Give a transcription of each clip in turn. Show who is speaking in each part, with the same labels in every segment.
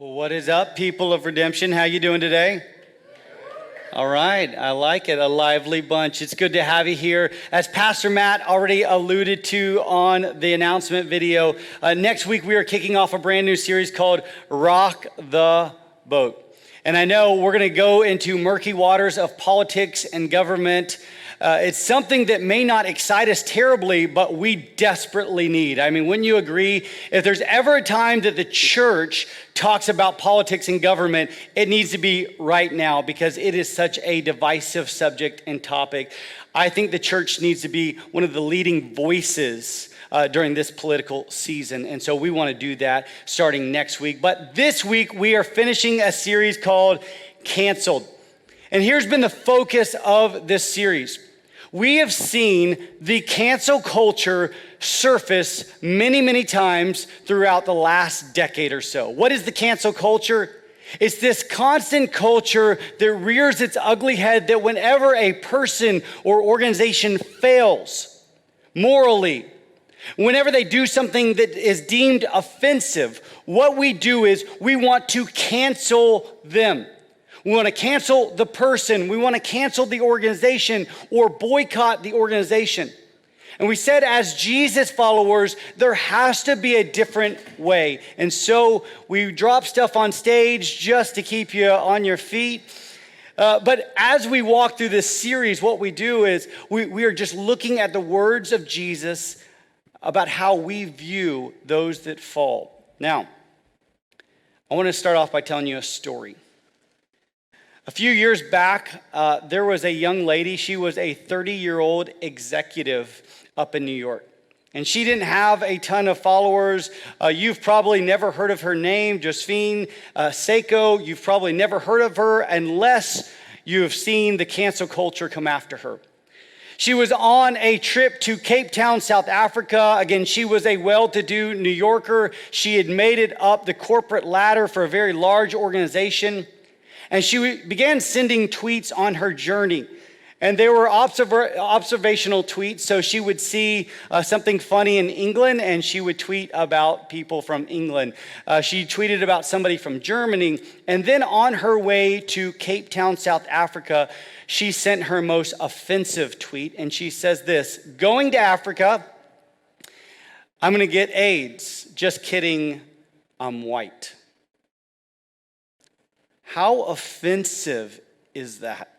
Speaker 1: Well, what is up, people of redemption? How you doing today? All right, I like it, a lively bunch. It's good to have you here. As Pastor Matt already alluded to on the announcement video, next week we are kicking off a brand new series called Rock the Boat. And I know we're going to go into murky waters of politics and government. It's something that may not excite us terribly, but we desperately need. I mean, wouldn't you agree? If there's ever a time that the church talks about politics and government, it needs to be right now because it is such a divisive subject and topic. I think the church needs to be one of the leading voices during this political season. And so we want to do that starting next week. But this week, we are finishing a series called Canceled. And here's been the focus of this series. We have seen the cancel culture surface many, many times throughout the last decade or so. What is the cancel culture? It's this constant culture that rears its ugly head that whenever a person or organization fails morally, whenever they do something that is deemed offensive, what we do is we want to cancel them. We want to cancel the person. We want to cancel the organization or boycott the organization. And we said as Jesus followers, there has to be a different way. And so we drop stuff on stage just to keep you on your feet. But as we walk through this series, what we do is we are just looking at the words of Jesus about how we view those that fall. Now, I want to start off by telling you a story. A few years back, there was a young lady. She was a 30-year-old executive up in New York. And she didn't have a ton of followers. You've probably never heard of her name, Josephine Seiko. You've probably never heard of her unless you have seen the cancel culture come after her. She was on a trip to Cape Town, South Africa. Again, she was a well-to-do New Yorker. She had made it up the corporate ladder for a very large organization. And she began sending tweets on her journey. And they were observational tweets. So she would see something funny in England and she would tweet about people from England. She tweeted about somebody from Germany. And then on her way to Cape Town, South Africa, she sent her most offensive tweet. And she says this: "Going to Africa, I'm going to get AIDS. Just kidding, I'm white." How offensive is that?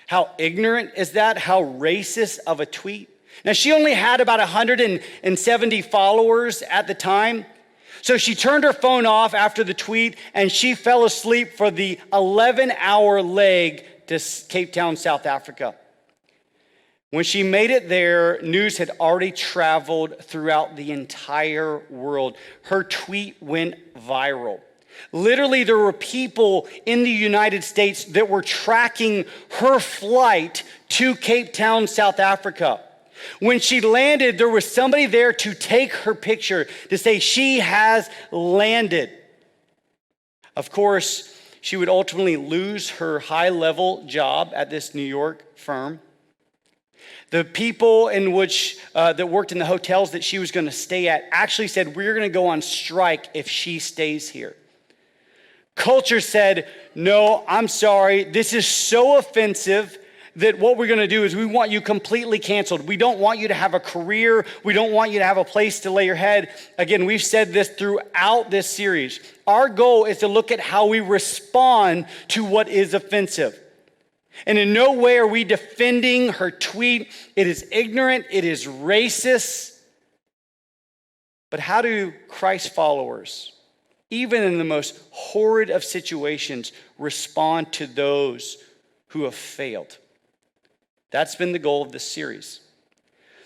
Speaker 1: How ignorant is that? How racist of a tweet? Now, she only had about 170 followers at the time. So she turned her phone off after the tweet and she fell asleep for the 11-hour leg to Cape Town, South Africa. When she made it there, news had already traveled throughout the entire world. Her tweet went viral. Literally, there were people in the United States that were tracking her flight to Cape Town, South Africa. When she landed, there was somebody there to take her picture, to say she has landed. Of course, she would ultimately lose her high-level job at this New York firm. The people in which that worked in the hotels that she was going to stay at actually said, "We're going to go on strike if she stays here." Culture said, "No, I'm sorry. This is so offensive that what we're going to do is we want you completely canceled. We don't want you to have a career. We don't want you to have a place to lay your head." Again, we've said this throughout this series. Our goal is to look at how we respond to what is offensive. And in no way are we defending her tweet. It is ignorant. It is racist. But how do Christ followers, even in the most horrid of situations, respond to those who have failed? That's been the goal of this series.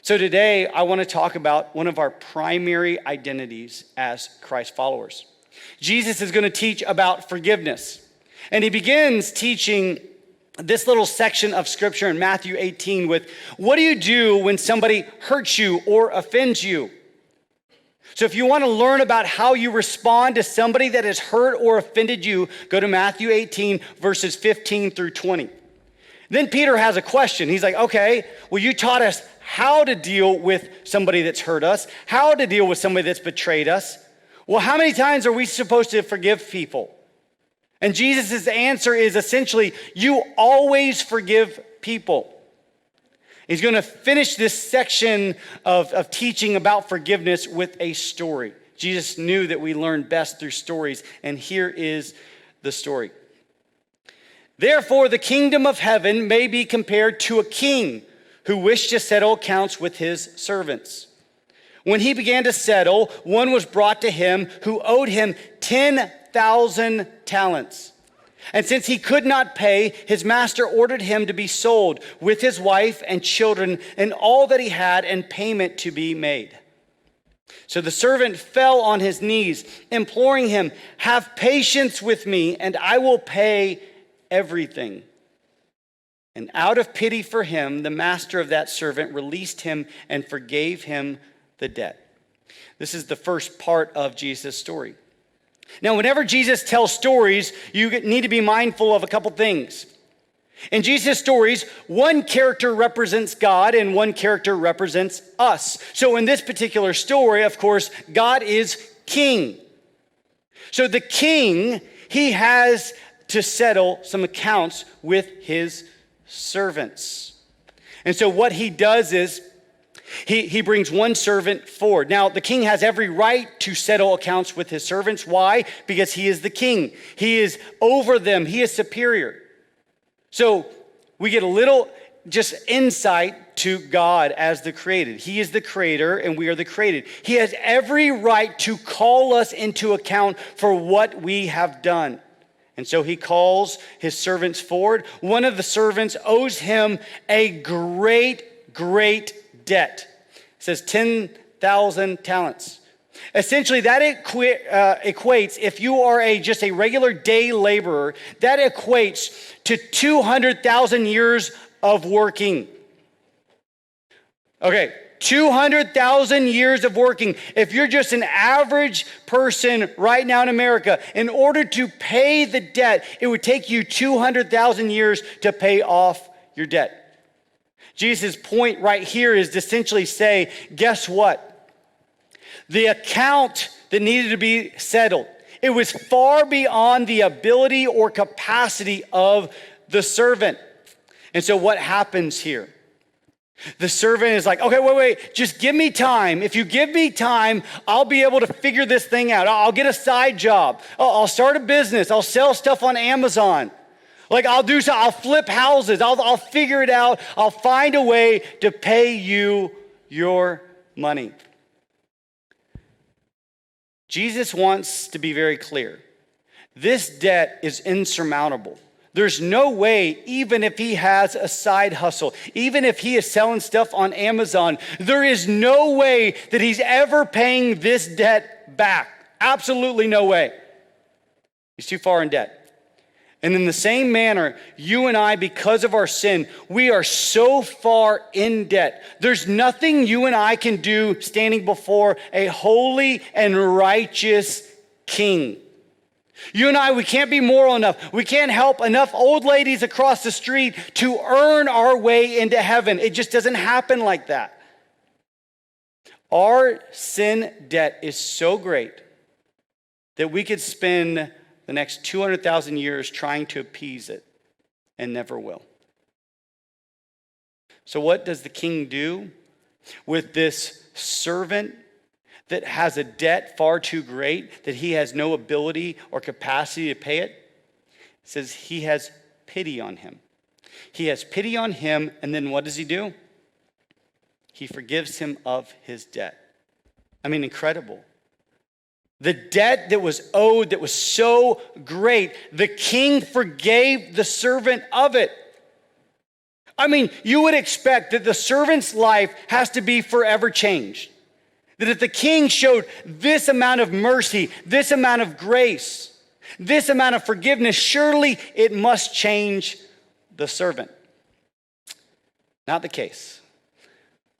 Speaker 1: So today, I want to talk about one of our primary identities as Christ followers. Jesus is going to teach about forgiveness. And he begins teaching this little section of scripture in Matthew 18 with, what do you do when somebody hurts you or offends you? So if you want to learn about how you respond to somebody that has hurt or offended you, go to Matthew 18, verses 15 through 20. Then Peter has a question. He's like, okay, well, you taught us how to deal with somebody that's hurt us, how to deal with somebody that's betrayed us. Well, how many times are we supposed to forgive people? And Jesus' answer is essentially, you always forgive people. He's going to finish this section of teaching about forgiveness with a story. Jesus knew that we learn best through stories, and here is the story. Therefore, the kingdom of heaven may be compared to a king who wished to settle accounts with his servants. When he began to settle, one was brought to him who owed him 10,000 talents. And since he could not pay, his master ordered him to be sold with his wife and children and all that he had, and payment to be made. So the servant fell on his knees, imploring him, "Have patience with me, and I will pay everything." And out of pity for him, the master of that servant released him and forgave him the debt. This is the first part of Jesus' story. Now, whenever Jesus tells stories, you need to be mindful of a couple things. In Jesus' stories, one character represents God and one character represents us. So in this particular story, of course, God is king. So the king, he has to settle some accounts with his servants. And so what he does is he brings one servant forward. Now, the king has every right to settle accounts with his servants. Why? Because he is the king. He is over them. He is superior. So we get a little just insight to God as the created. He is the creator and we are the created. He has every right to call us into account for what we have done. And so he calls his servants forward. One of the servants owes him a great debt. It says 10,000 talents. Essentially, that equates, if you are just a regular day laborer, that equates to 200,000 years of working. Okay, 200,000 years of working. If you're just an average person right now in America, in order to pay the debt, it would take you 200,000 years to pay off your debt. Jesus' point right here is to essentially say, guess what? The account that needed to be settled, it was far beyond the ability or capacity of the servant. And so what happens here? The servant is like, okay, wait, just give me time. If you give me time, I'll be able to figure this thing out. I'll get a side job. I'll start a business. I'll sell stuff on Amazon. Like I'll flip houses. I'll figure it out. I'll find a way to pay you your money. Jesus wants to be very clear. This debt is insurmountable. There's no way, even if he has a side hustle, even if he is selling stuff on Amazon, there is no way that he's ever paying this debt back. Absolutely no way. He's too far in debt. And in the same manner, you and I, because of our sin, we are so far in debt. There's nothing you and I can do standing before a holy and righteous king. You and I, we can't be moral enough. We can't help enough old ladies across the street to earn our way into heaven. It just doesn't happen like that. Our sin debt is so great that we could spend the next 200,000 years trying to appease it and never will. So what does the king do with this servant that has a debt far too great that he has no ability or capacity to pay it? It says he has pity on him. He has pity on him, and then what does he do? He forgives him of his debt. I mean, incredible. The debt that was owed that was so great, the king forgave the servant of it. I mean, you would expect that the servant's life has to be forever changed. That if the king showed this amount of mercy, this amount of grace, this amount of forgiveness, surely it must change the servant. Not the case.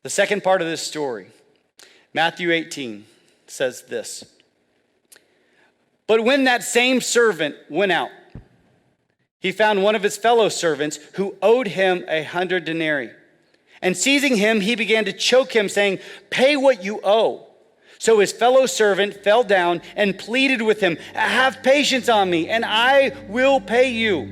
Speaker 1: The second part of this story, Matthew 18, says this. But when that same servant went out, he found one of his fellow servants who owed him 100 denarii. And seizing him, he began to choke him, saying, "Pay what you owe." So his fellow servant fell down and pleaded with him, "Have patience on me, and I will pay you."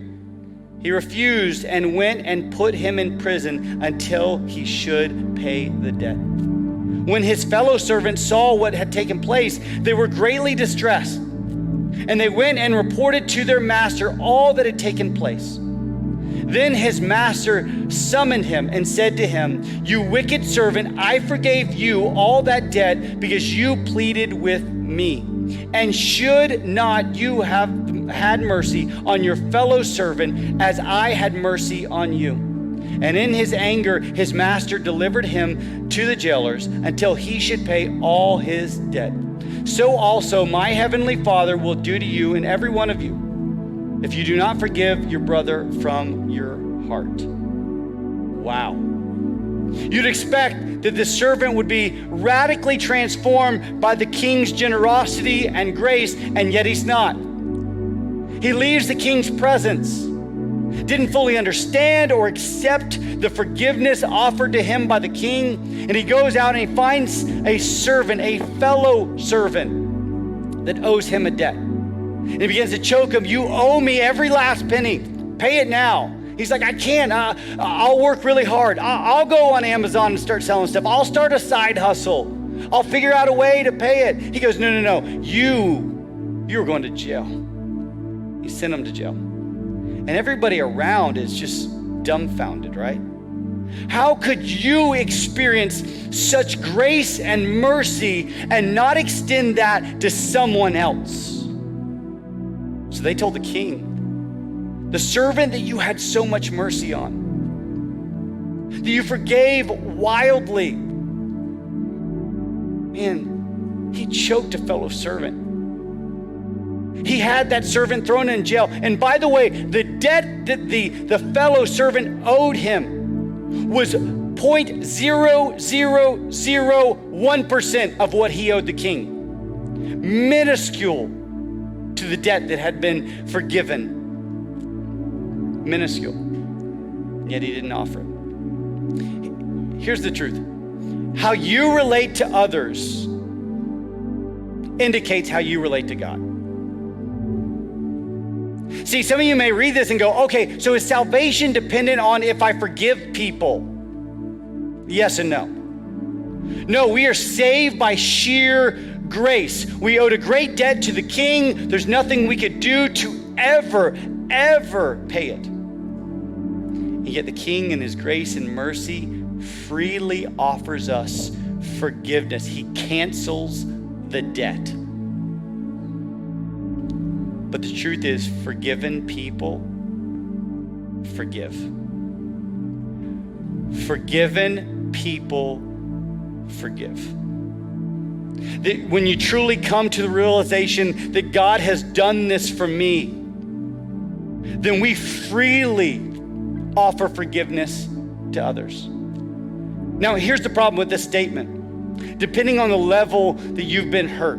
Speaker 1: He refused and went and put him in prison until he should pay the debt. When his fellow servants saw what had taken place, they were greatly distressed. And they went and reported to their master all that had taken place. Then his master summoned him and said to him, "You wicked servant, I forgave you all that debt because you pleaded with me. And should not you have had mercy on your fellow servant as I had mercy on you?" And in his anger, his master delivered him to the jailers until he should pay all his debt. So also my heavenly Father will do to you and every one of you, if you do not forgive your brother from your heart. Wow. You'd expect that the servant would be radically transformed by the king's generosity and grace, and yet he's not. He leaves the king's presence, didn't fully understand or accept the forgiveness offered to him by the king, and he goes out and he finds a servant, a fellow servant that owes him a debt. And he begins to choke him. "You owe me every last penny. Pay it now." He's like, "I can't. I'll work really hard. I'll go on Amazon and start selling stuff. I'll start a side hustle. I'll figure out a way to pay it." He goes, "No. You're going to jail." He sent him to jail. And everybody around is just dumbfounded, right? How could you experience such grace and mercy and not extend that to someone else? So they told the king, "The servant that you had so much mercy on, that you forgave wildly, man, he choked a fellow servant. He had that servant thrown in jail. And by the way, the debt that the fellow servant owed him was 0.0001% of what he owed the king. Minuscule to the debt that had been forgiven. Minuscule. Yet he didn't offer it. Here's the truth. How you relate to others indicates how you relate to God. See, some of you may read this and go, "Okay, so is salvation dependent on if I forgive people?" Yes and no. No, we are saved by sheer grace. We owed a great debt to the king. There's nothing we could do to ever pay it. And yet the king in his grace and mercy freely offers us forgiveness. He cancels the debt. But the truth is, forgiven people forgive. Forgiven people forgive. That when you truly come to the realization that God has done this for me, then we freely offer forgiveness to others. Now, here's the problem with this statement. Depending on the level that you've been hurt,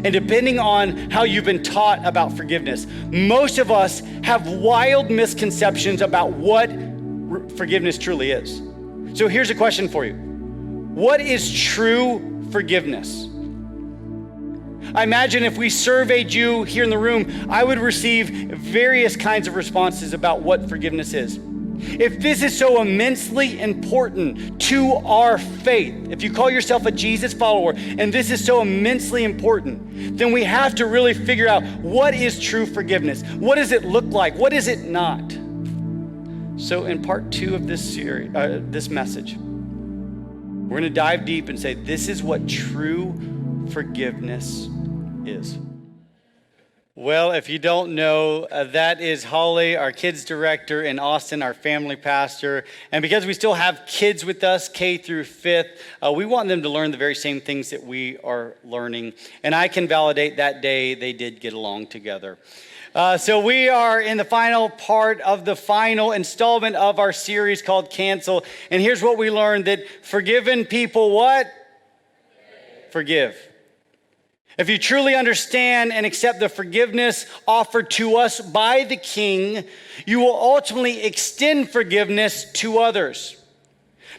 Speaker 1: and depending on how you've been taught about forgiveness, most of us have wild misconceptions about what forgiveness truly is. So here's a question for you. What is true forgiveness? I imagine if we surveyed you here in the room, I would receive various kinds of responses about what forgiveness is. If this is so immensely important to our faith, if you call yourself a Jesus follower and this is so immensely important, then we have to really figure out what is true forgiveness. What does it look like? What is it not? So in part 2 of this series, this message, we're going to dive deep and say this is what true forgiveness is. Well, if you don't know, that is Holly, our kids director, and Austin, our family pastor. And because we still have kids with us, K through 5th, we want them to learn the very same things that we are learning. And I can validate that day they did get along together. So we are in the final part of the final installment of our series called Cancel. And here's what we learned, that forgiven people what? Forgive. If you truly understand and accept the forgiveness offered to us by the King, you will ultimately extend forgiveness to others.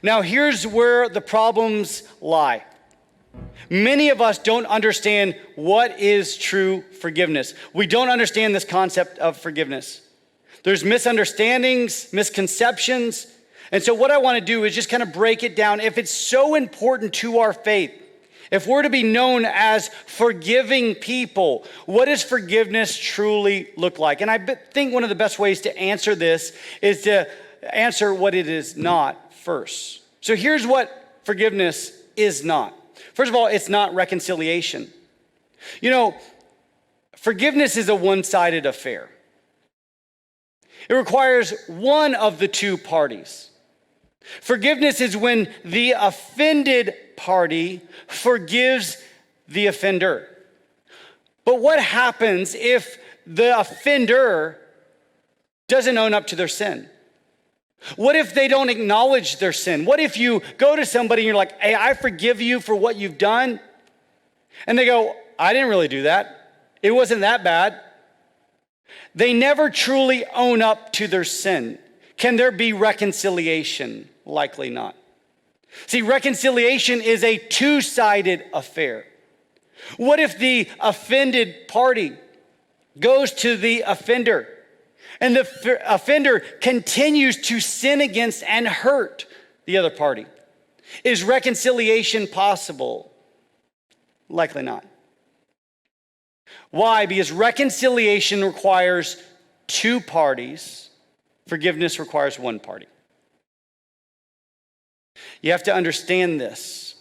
Speaker 1: Now, here's where the problems lie. Many of us don't understand what is true forgiveness. We don't understand this concept of forgiveness. There's misunderstandings, misconceptions. And so what I want to do is just kind of break it down. If it's so important to our faith, if we're to be known as forgiving people, what does forgiveness truly look like? And I think one of the best ways to answer this is to answer what it is not first. So here's what forgiveness is not. First of all, it's not reconciliation. You know, forgiveness is a one-sided affair. It requires one of the two parties. Forgiveness is when the offended party forgives the offender. But what happens if the offender doesn't own up to their sin? What if they don't acknowledge their sin? What if you go to somebody and you're like, hey, I forgive you for what you've done? And they go, I didn't really do that. It wasn't that bad. They never truly own up to their sin. Can there be reconciliation? Likely not. See, reconciliation is a two-sided affair. What if the offended party goes to the offender and the offender continues to sin against and hurt the other party? Is reconciliation possible? Likely not. Why? Because reconciliation requires two parties. Forgiveness requires one party. You have to understand this,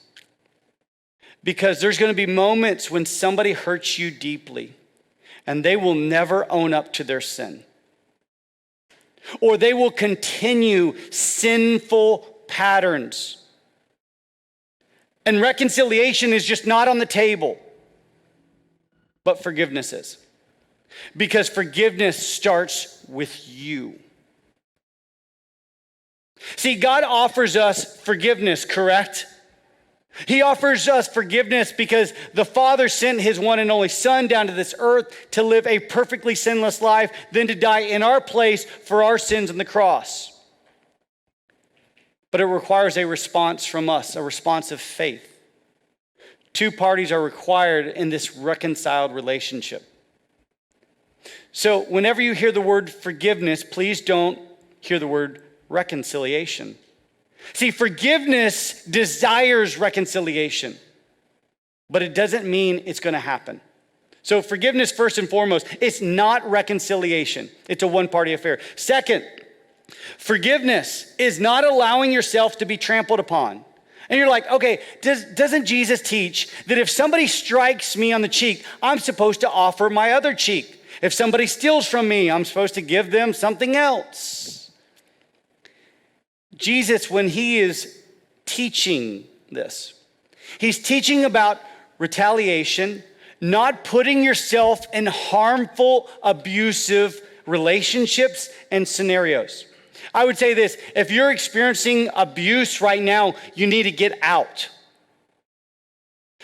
Speaker 1: because there's going to be moments when somebody hurts you deeply and they will never own up to their sin. Or they will continue sinful patterns. And reconciliation is just not on the table, but forgiveness is. Because forgiveness starts with you. See, God offers us forgiveness, correct? He offers us forgiveness because the Father sent his one and only Son down to this earth to live a perfectly sinless life, then to die in our place for our sins on the cross. But it requires a response from us, a response of faith. Two parties are required in this reconciled relationship. So whenever you hear the word forgiveness, please don't hear the word reconciliation. See, forgiveness desires reconciliation, but it doesn't mean it's going to happen. So forgiveness, first and foremost, it's not reconciliation. It's a one-party affair. Second, forgiveness is not allowing yourself to be trampled upon. And you're like, okay, doesn't Jesus teach that if somebody strikes me on the cheek, I'm supposed to offer my other cheek? If somebody steals from me, I'm supposed to give them something else. Jesus, when he is teaching this, he's teaching about retaliation, not putting yourself in harmful, abusive relationships and scenarios. I would say this, if you're experiencing abuse right now, you need to get out.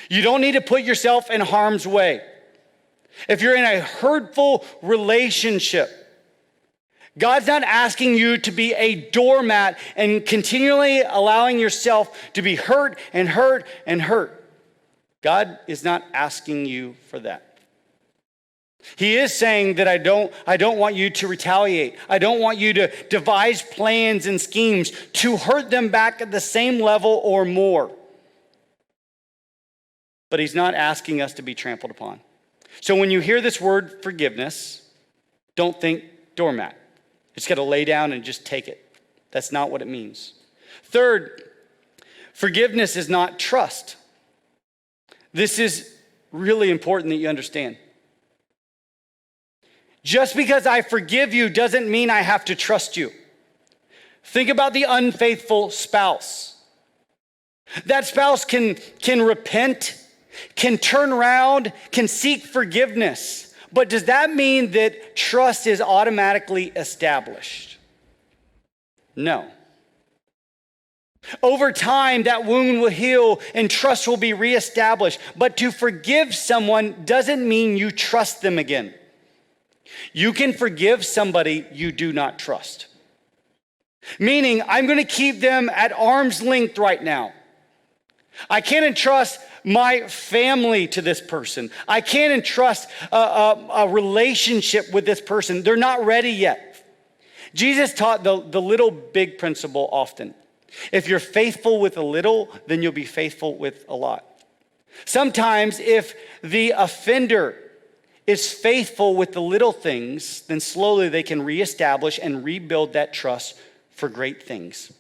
Speaker 1: You don't need to put yourself in harm's way. If you're in a hurtful relationship, God's not asking you to be a doormat and continually allowing yourself to be hurt and hurt and hurt. God is not asking you for that. He is saying that I don't want you to retaliate. I don't want you to devise plans and schemes to hurt them back at the same level or more. But he's not asking us to be trampled upon. So when you hear this word forgiveness, don't think doormat. You just got to lay down and just take it. That's not what it means. Third, forgiveness is not trust. This is really important that you understand. Just because I forgive you doesn't mean I have to trust you. Think about the unfaithful spouse. That spouse can repent, can turn around, can seek forgiveness. But does that mean that trust is automatically established? No. Over time, that wound will heal and trust will be reestablished. But to forgive someone doesn't mean you trust them again. You can forgive somebody you do not trust. Meaning, I'm going to keep them at arm's length right now. I can't entrust my family to this person. I can't entrust a relationship with this person. They're not ready yet. Jesus taught the little big principle often. If you're faithful with a little, then you'll be faithful with a lot. Sometimes if the offender is faithful with the little things, then slowly they can reestablish and rebuild that trust for great things.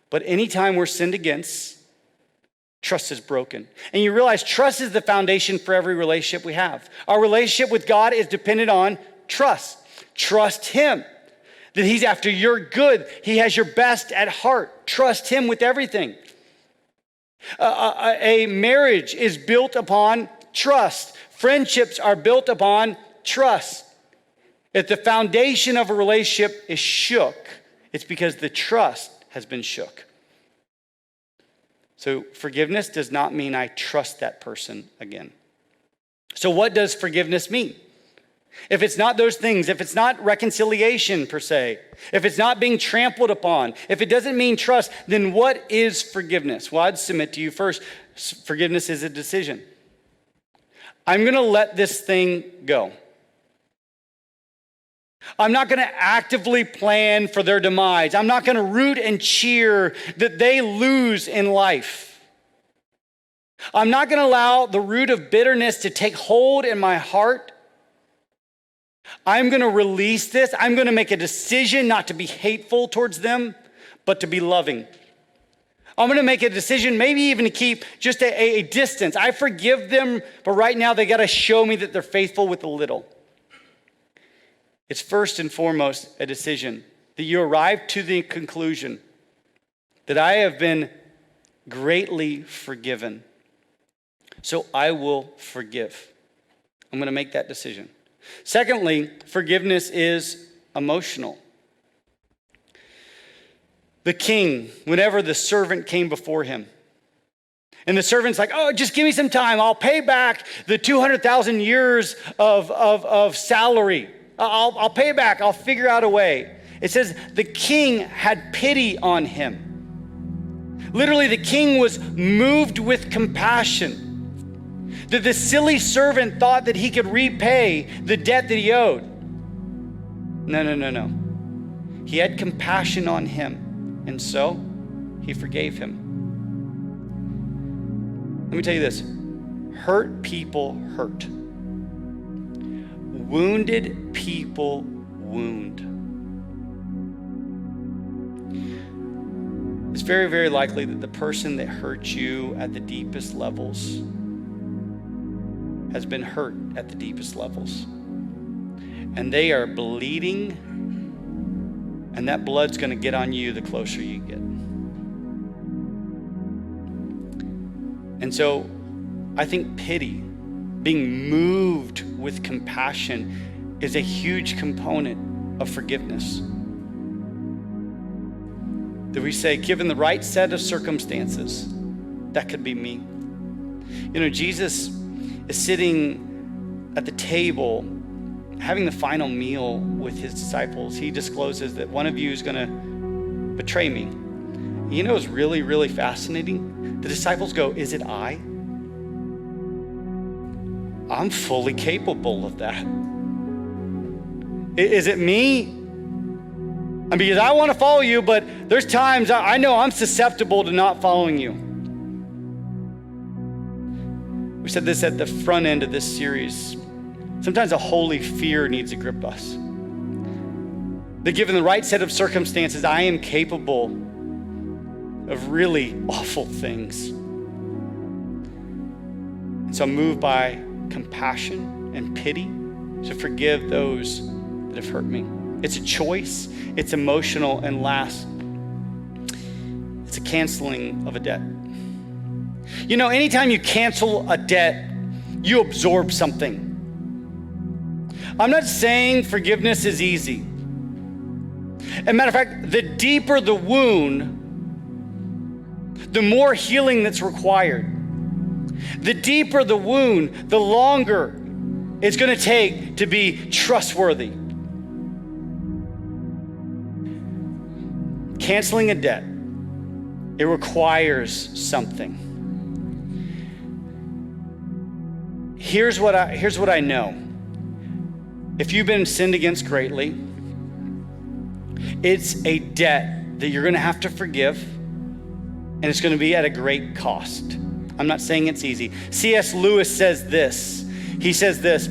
Speaker 1: But anytime we're sinned against, trust is broken. And you realize trust is the foundation for every relationship we have. Our relationship with God is dependent on trust. Trust Him, that He's after your good. He has your best at heart. Trust Him with everything. A marriage is built upon trust. Friendships are built upon trust. If the foundation of a relationship is shook, it's because the trust has been shook. So forgiveness does not mean I trust that person again. So what does forgiveness mean? If it's not those things, if it's not reconciliation per se, if it's not being trampled upon, if it doesn't mean trust, then what is forgiveness? Well, I'd submit to you first, forgiveness is a decision. I'm going to let this thing go. I'm not going to actively plan for their demise. I'm not going to root and cheer that they lose in life. I'm not going to allow the root of bitterness to take hold in my heart. I'm going to release this. I'm going to make a decision not to be hateful towards them, but to be loving. I'm going to make a decision, maybe even to keep just a distance. I forgive them, but right now they got to show me that they're faithful with a little. It's first and foremost a decision that you arrive to the conclusion that I have been greatly forgiven, so I will forgive. I'm going to make that decision. Secondly, forgiveness is emotional. The king, whenever the servant came before him, and the servant's like, oh, just give me some time. I'll pay back the 200,000 years of salary. I'll pay back. I'll figure out a way. It says the king had pity on him. Literally, the king was moved with compassion. That the silly servant thought that he could repay the debt that he owed. No. He had compassion on him, and so he forgave him. Let me tell you this. Hurt people hurt. Wounded people wound. It's very, very likely that the person that hurt you at the deepest levels has been hurt at the deepest levels. And they are bleeding, and that blood's going to get on you the closer you get. And so I think pity, being moved with compassion, is a huge component of forgiveness. That we say, given the right set of circumstances, that could be me. You know, Jesus is sitting at the table, having the final meal with his disciples. He discloses that one of you is going to betray me. You know what's really, really fascinating? The disciples go, is it I? I'm fully capable of that. Is it me? Because I want to follow you, but there's times I know I'm susceptible to not following you. We said this at the front end of this series. Sometimes a holy fear needs to grip us. That given the right set of circumstances, I am capable of really awful things. And so I'm moved by compassion and pity to forgive those that have hurt me. It's a choice, it's emotional, and last, it's a canceling of a debt. You know, anytime you cancel a debt, you absorb something. I'm not saying forgiveness is easy. As a matter of fact, the deeper the wound, the more healing that's required. The deeper the wound, the longer it's going to take to be trustworthy. Canceling a debt It requires something. Here's what I know. If you've been sinned against greatly, it's a debt that you're going to have to forgive, and it's going to be at a great cost. I'm not saying it's easy. C.S. Lewis says this. He says this,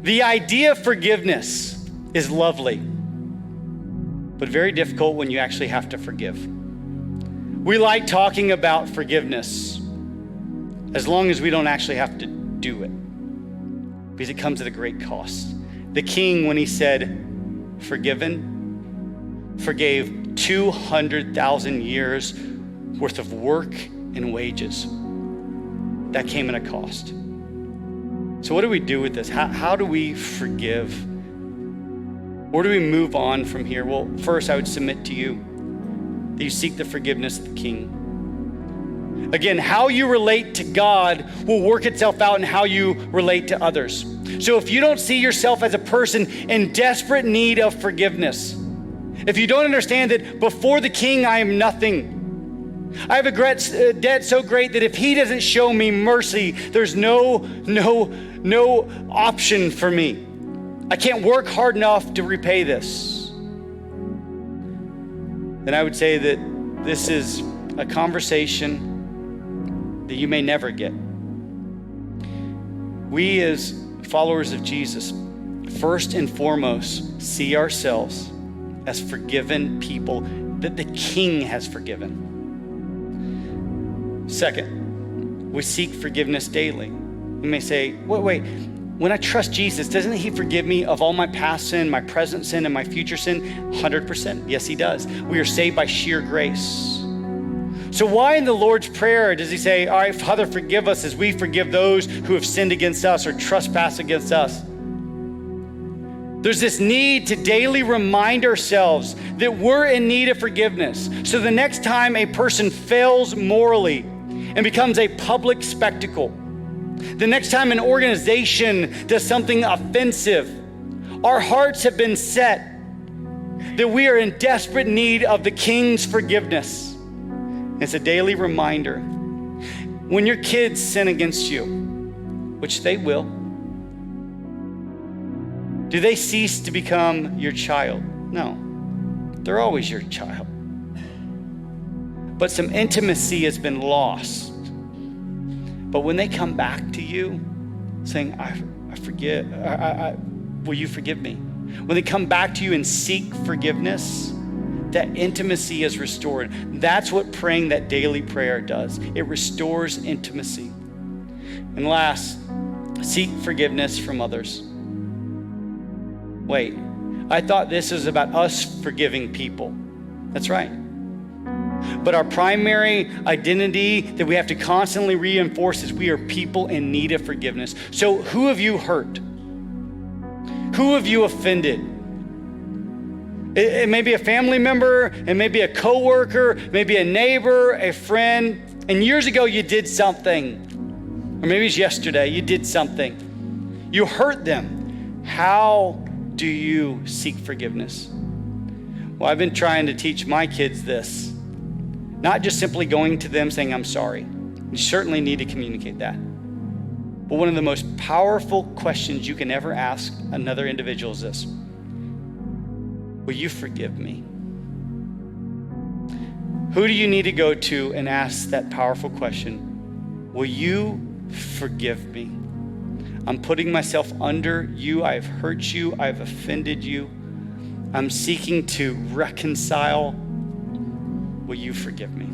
Speaker 1: the idea of forgiveness is lovely, but very difficult when you actually have to forgive. We like talking about forgiveness as long as we don't actually have to do it, because it comes at a great cost. The king, when he said forgiven, forgave 200,000 years worth of work and wages. That came at a cost. So what do we do with this? How do we forgive? Where do we move on from here? Well, first I would submit to you that you seek the forgiveness of the King. Again, how you relate to God will work itself out in how you relate to others. So if you don't see yourself as a person in desperate need of forgiveness, if you don't understand that before the King I am nothing, I have a debt so great that if he doesn't show me mercy, there's no option for me. I can't work hard enough to repay this. Then I would say that this is a conversation that you may never get. We as followers of Jesus, first and foremost, see ourselves as forgiven people that the King has forgiven. Second, we seek forgiveness daily. You may say, wait, when I trust Jesus, doesn't he forgive me of all my past sin, my present sin, and my future sin? 100%. Yes, he does. We are saved by sheer grace. So why in the Lord's Prayer does he say, all right, Father, forgive us as we forgive those who have sinned against us or trespassed against us? There's this need to daily remind ourselves that we're in need of forgiveness. So the next time a person fails morally and becomes a public spectacle, the next time an organization does something offensive, our hearts have been set that we are in desperate need of the King's forgiveness. It's a daily reminder. When your kids sin against you, which they will, do they cease to become your child? No, they're always your child. But some intimacy has been lost. But when they come back to you saying, will you forgive me? When they come back to you and seek forgiveness, that intimacy is restored. That's what praying that daily prayer does. It restores intimacy. And last, seek forgiveness from others. Wait, I thought this was about us forgiving people. That's right. But our primary identity that we have to constantly reinforce is we are people in need of forgiveness. So who have you hurt? Who have you offended? It may be a family member, it may be a coworker, maybe a neighbor, a friend, and years ago you did something, or maybe it's yesterday, you did something. You hurt them. How do you seek forgiveness? Well, I've been trying to teach my kids this. Not just simply going to them saying, I'm sorry. You certainly need to communicate that. But one of the most powerful questions you can ever ask another individual is this: will you forgive me? Who do you need to go to and ask that powerful question? Will you forgive me? I'm putting myself under you. I've hurt you. I've offended you. I'm seeking to reconcile. Will you forgive me?